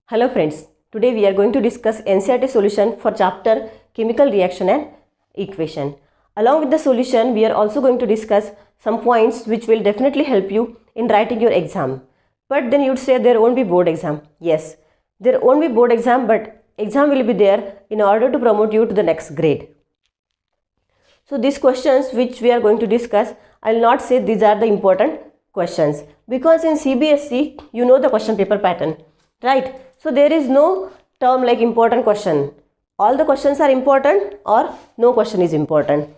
Hello friends, today we are going to discuss NCERT solution for chapter Chemical Reaction and Equation. Along with the solution, we are also going to discuss some points which will definitely help you in writing your exam. But then you'd say there won't be board exam. Yes, there won't be board exam, but exam will be there in order to promote you to the next grade. So these questions which we are going to discuss, I will not say these are the important questions, because in CBSE you know the question paper pattern, right? So there is no term like important question. All the questions are important or no question is important.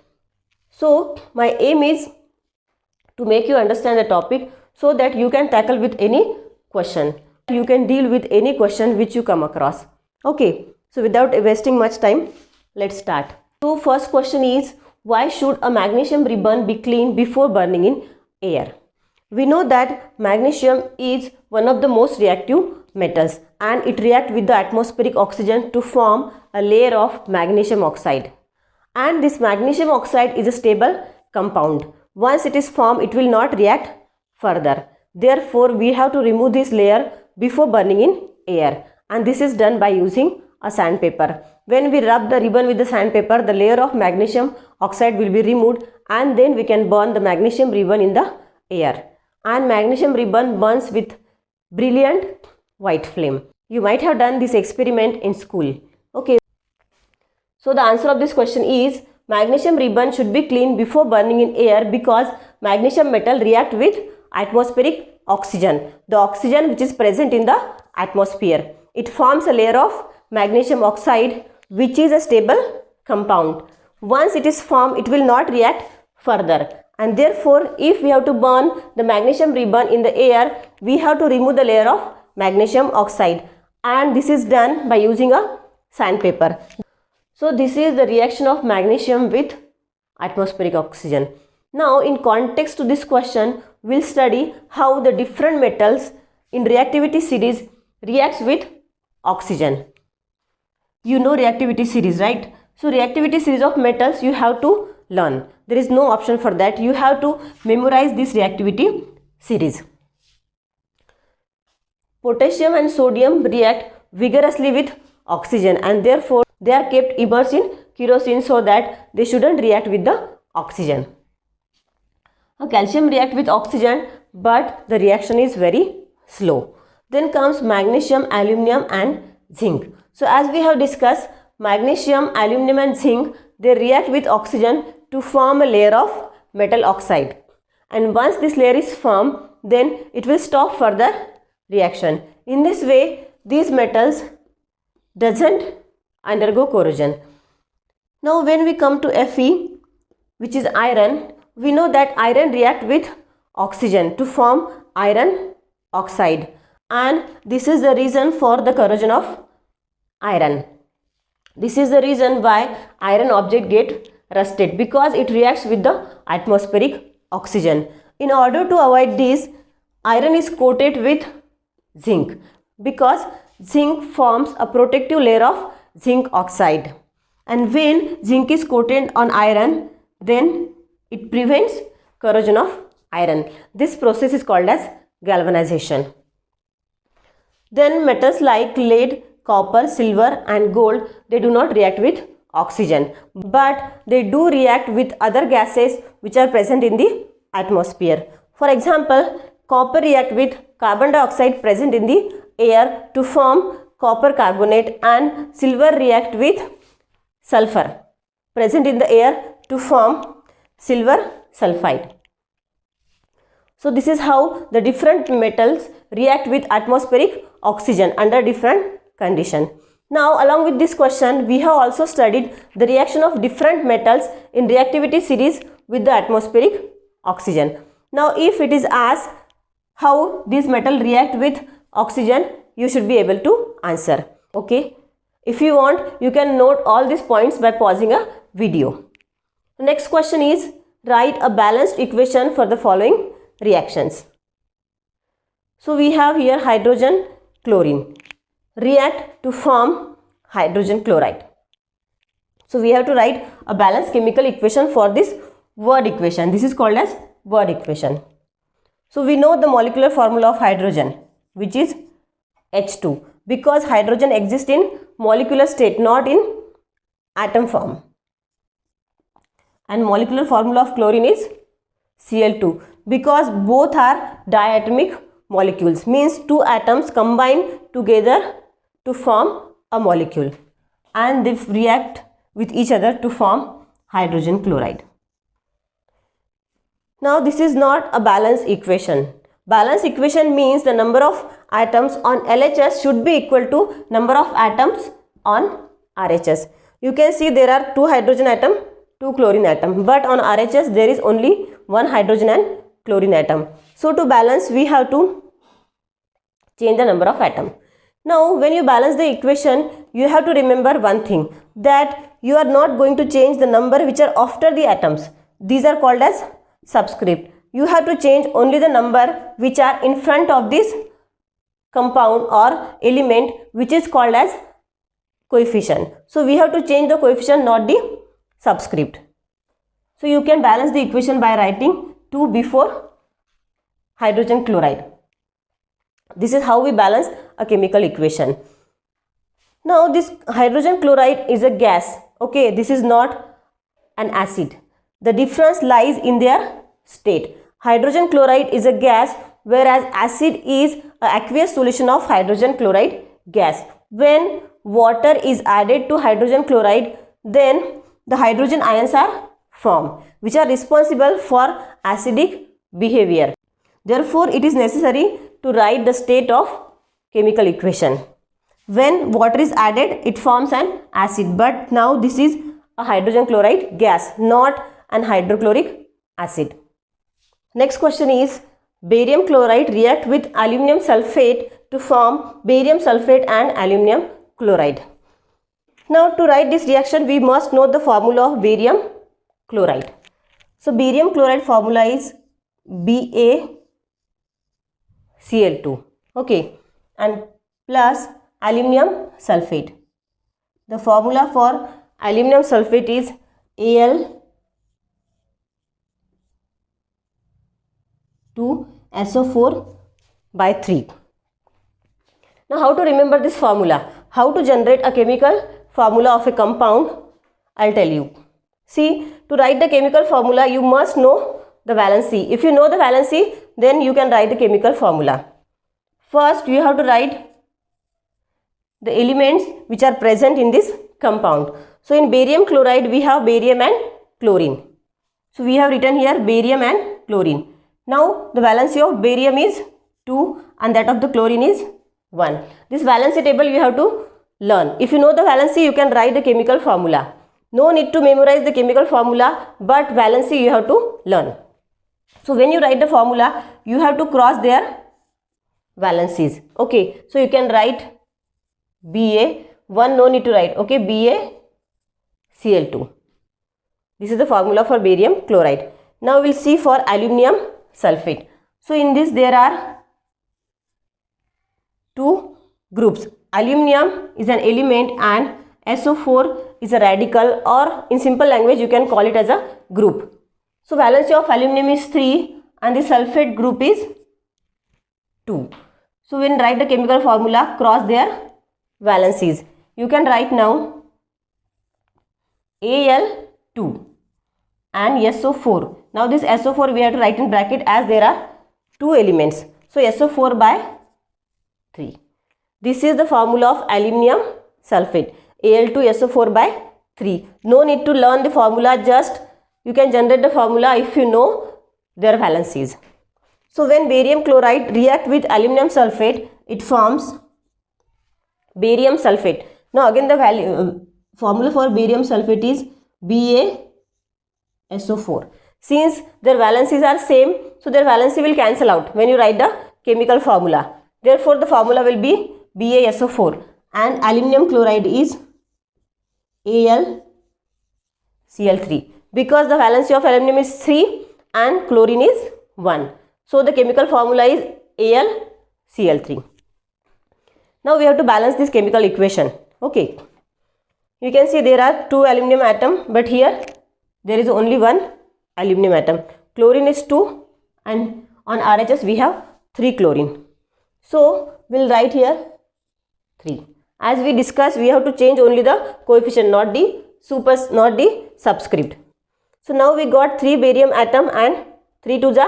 So my aim is to make you understand the topic so that you can tackle with any question. You can deal with any question which you come across. Okay, so without wasting much time, let's start. So first question is, why should a magnesium ribbon be cleaned before burning in air? We know that magnesium is one of the most reactive metals and it reacts with the atmospheric oxygen to form a layer of magnesium oxide. And this magnesium oxide is a stable compound. Once it is formed, it will not react further. Therefore, we have to remove this layer before burning in air. And this is done by using a sandpaper. When we rub the ribbon with the sandpaper, the layer of magnesium oxide will be removed and then we can burn the magnesium ribbon in the air. And magnesium ribbon burns with brilliant white flame. You might have done this experiment in school. Okay. So the answer of this question is magnesium ribbon should be cleaned before burning in air because magnesium metal react with atmospheric oxygen. The oxygen which is present in the atmosphere. It forms a layer of magnesium oxide which is a stable compound. Once it is formed, it will not react further. And therefore, if we have to burn the magnesium ribbon in the air, we have to remove the layer of magnesium oxide. And this is done by using a sandpaper. So this is the reaction of magnesium with atmospheric oxygen. Now in context to this question, we'll study how the different metals in reactivity series reacts with oxygen. You know reactivity series, right? So reactivity series of metals you have to learn. There is no option for that. You have to memorize this reactivity series. Potassium and sodium react vigorously with oxygen and therefore they are kept immersed in kerosene so that they shouldn't react with the oxygen. Calcium react with oxygen but the reaction is very slow. Then comes magnesium, aluminum and zinc. So as we have discussed, magnesium, aluminum and zinc, they react with oxygen to form a layer of metal oxide. And once this layer is formed, then it will stop further reaction. In this way, these metals doesn't undergo corrosion. Now when we come to Fe, which is iron, we know that iron react with oxygen to form iron oxide. And this is the reason for the corrosion of iron. This is the reason why iron object get rusted, because it reacts with the atmospheric oxygen. In order to avoid this, iron is coated with zinc because zinc forms a protective layer of zinc oxide. And when zinc is coated on iron, then it prevents corrosion of iron. This process is called as galvanization. Then metals like lead, copper, silver and gold, they do not react with oxygen, but they do react with other gases which are present in the atmosphere. For example, copper react with carbon dioxide present in the air to form copper carbonate, and silver react with sulfur present in the air to form silver sulfide. So this is how the different metals react with atmospheric oxygen under different conditions. Now along with this question, we have also studied the reaction of different metals in reactivity series with the atmospheric oxygen. Now if it is asked how these metals react with oxygen, you should be able to answer. Okay. If you want, you can note all these points by pausing a video. The next question is, write a balanced equation for the following reactions. So we have here hydrogen, chlorine react to form hydrogen chloride. So we have to write a balanced chemical equation for this word equation. This is called as word equation. So we know the molecular formula of hydrogen, which is H2. because hydrogen exists in molecular state, not in atom form. And molecular formula of chlorine is Cl2, because both are diatomic molecules, means two atoms combine together to form a molecule and they react with each other to form hydrogen chloride. Now this is not a balance equation. Balance equation means the number of atoms on LHS should be equal to number of atoms on RHS. You can see there are 2 hydrogen atom, 2 chlorine atom, but on RHS there is only 1 hydrogen and chlorine atom. So to balance we have to change the number of atom. Now when you balance the equation, you have to remember one thing, that you are not going to change the number which are after the atoms. These are called as subscript. You have to change only the number which are in front of this compound or element, which is called as coefficient. So we have to change the coefficient, not the subscript. So you can balance the equation by writing 2 before hydrogen chloride. This is how we balance a chemical equation. Now this hydrogen chloride is a gas. Okay, this is not an acid. The difference lies in their state. Hydrogen chloride is a gas, whereas acid is an aqueous solution of hydrogen chloride gas. When water is added to hydrogen chloride, then the hydrogen ions are formed, which are responsible for acidic behavior. Therefore, it is necessary to write the state of chemical equation. When water is added, it forms an acid, but now this is a hydrogen chloride gas, not an hydrochloric acid. Next question is, barium chloride react with aluminum sulfate to form barium sulfate and aluminum chloride. Now to write this reaction, we must know the formula of barium chloride. So barium chloride formula is BaCl2, okay, and plus aluminum sulfate. The formula for aluminum sulfate is Al2SO4/3. Now how to remember this formula? How to generate a chemical formula of a compound? I'll tell you. See, to write the chemical formula, you must know the valency. If you know the valency, then you can write the chemical formula. First, you have to write the elements which are present in this compound. So in barium chloride, we have barium and chlorine. So we have written here barium and chlorine. Now the valency of barium is 2 and that of the chlorine is 1. This valency table you have to learn. If you know the valency, you can write the chemical formula. No need to memorize the chemical formula, but valency you have to learn. So when you write the formula, you have to cross their valencies. Okay, so you can write Ba1, no need to write. Okay, BaCl2. This is the formula for barium chloride. Now we will see for aluminum sulfate. So in this there are 2 groups. Aluminum is an element and SO4 is a radical, or in simple language you can call it as a group. So valency of aluminum is 3 and the sulfate group is 2. So when write the chemical formula, cross their valencies. You can write now Al2 and SO4. Now this SO4 we have to write in bracket as there are 2 elements. So SO4/3. This is the formula of aluminum sulfate, Al2SO4/3. No need to learn the formula, just you can generate the formula if you know their valencies. So when barium chloride react with aluminum sulfate, it forms barium sulfate. Now again the formula for barium sulfate is BaSO4. Since their valencies are same, so their valency will cancel out when you write the chemical formula. Therefore the formula will be BaSO4 and aluminum chloride is AlCl3, because the valency of aluminum is 3 and chlorine is 1. So the chemical formula is AlCl3. Now we have to balance this chemical equation. Okay, you can see there are 2 aluminum atom, but here there is only 1 aluminum atom. Chlorine is 2 and on RHS we have 3 chlorine. So we will write here 3. 3. As we discussed, we have to change only the coefficient, not the subscript. So now we got 3 barium atom and 3 to the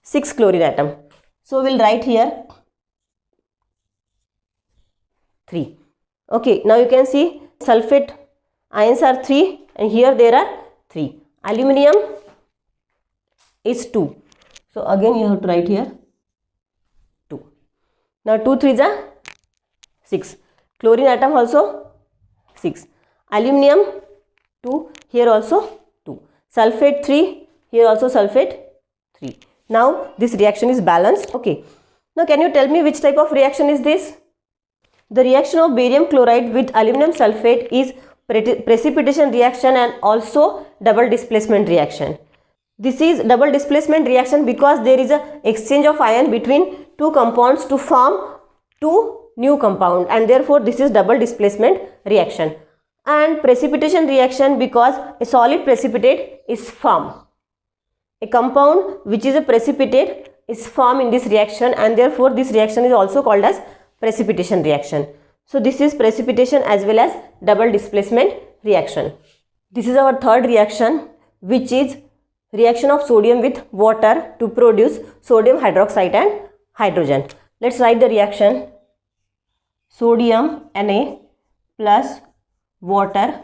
6 chlorine atom. So we'll write here 3. Okay, now you can see sulfate ions are 3 and here there are 3. Aluminium is 2. So again you have to write here 2. Now 2 3s are 6. Chlorine atom also 6. Aluminium 2, here also 2. Sulfate 3, here also sulfate 3. Now this reaction is balanced. Okay. Now can you tell me which type of reaction is this? The reaction of barium chloride with aluminum sulfate is precipitation reaction and also double displacement reaction. This is double displacement reaction because there is a exchange of ion between two compounds to form two new compound, and therefore this is double displacement reaction. And precipitation reaction because a solid precipitate is formed. A compound which is a precipitate is formed in this reaction, and therefore this reaction is also called as precipitation reaction. So this is precipitation as well as double displacement reaction. This is our third reaction, which is reaction of sodium with water to produce sodium hydroxide and hydrogen. Let's write the reaction. Sodium Na plus water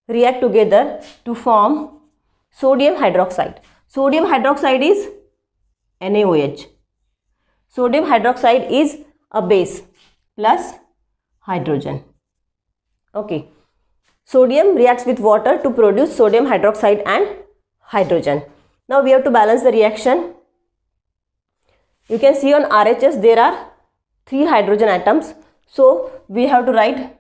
react together to form sodium hydroxide. Sodium hydroxide is NaOH. Sodium hydroxide is a base plus hydrogen. Okay. Sodium reacts with water to produce sodium hydroxide and hydrogen. Now we have to balance the reaction. You can see on RHS there are 3 hydrogen atoms. So we have to write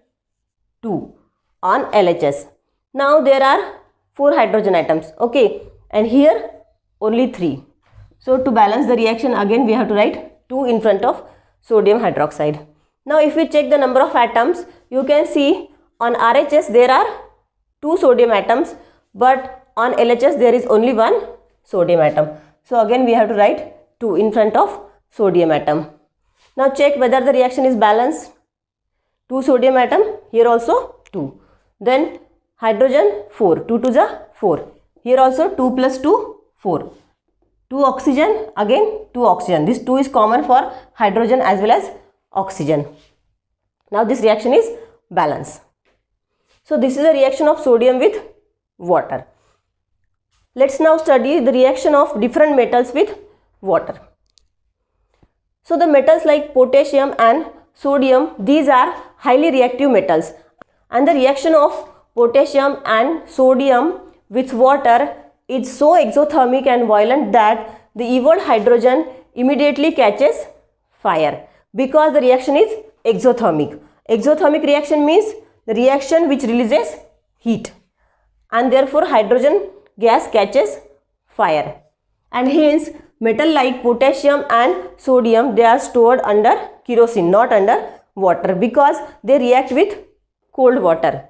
2 on LHS. Now there are 4 hydrogen atoms. Okay. And here only 3. So to balance the reaction, again we have to write 2 in front of sodium hydroxide. Now if we check the number of atoms, you can see on RHS there are 2 sodium atoms, but on LHS there is only 1 sodium atom. So again we have to write 2 in front of sodium atom. Now check whether the reaction is balanced. 2 sodium atom, here also 2. Then hydrogen 4, 2 to the 4. Here also 2 plus 2, 4. 2 oxygen, again 2 oxygen. This 2 is common for hydrogen as well as oxygen. Now this reaction is balanced. So this is a reaction of sodium with water. Let's now study the reaction of different metals with water. So the metals like potassium and sodium, these are highly reactive metals, and the reaction of potassium and sodium with water is so exothermic and violent that the evolved hydrogen immediately catches fire because the reaction is exothermic. Exothermic reaction means the reaction which releases heat, and therefore hydrogen gas catches fire, and hence metal like potassium and sodium, they are stored under kerosene, not under water, because they react with cold water.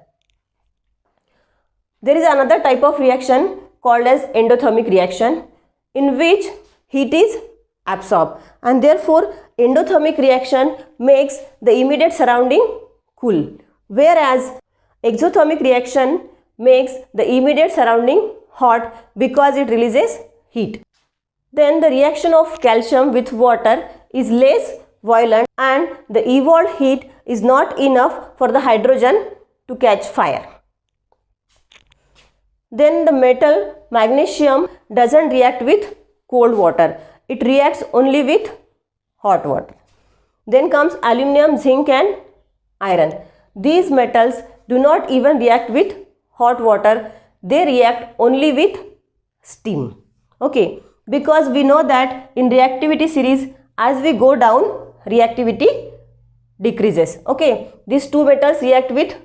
There is another type of reaction called as endothermic reaction, in which heat is absorbed, and therefore endothermic reaction makes the immediate surrounding cool, whereas exothermic reaction makes the immediate surrounding hot because it releases heat. Then the reaction of calcium with water is less violent, and the evolved heat is not enough for the hydrogen to catch fire. Then the metal magnesium doesn't react with cold water, it reacts only with hot water. Then comes aluminum, zinc and iron. These metals do not even react with hot water, they react only with steam. Okay, because we know that in reactivity series, as we go down, reactivity decreases. Okay, these two metals react with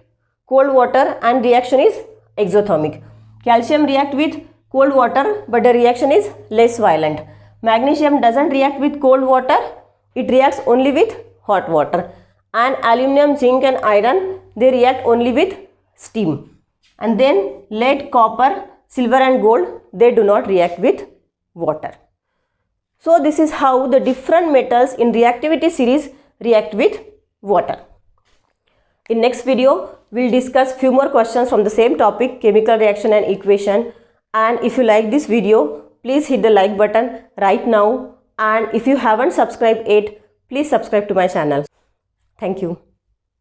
cold water and reaction is exothermic. Calcium react with cold water, but the reaction is less violent. Magnesium doesn't react with cold water, it reacts only with hot water. And aluminum, zinc and iron, they react only with steam. And then lead, copper, silver and gold, they do not react with water. So this is how the different metals in reactivity series react with water. In next video, we'll discuss few more questions from the same topic, chemical reaction and equation. And if you like this video, please hit the like button right now. And if you haven't subscribed yet, please subscribe to my channel. Thank you.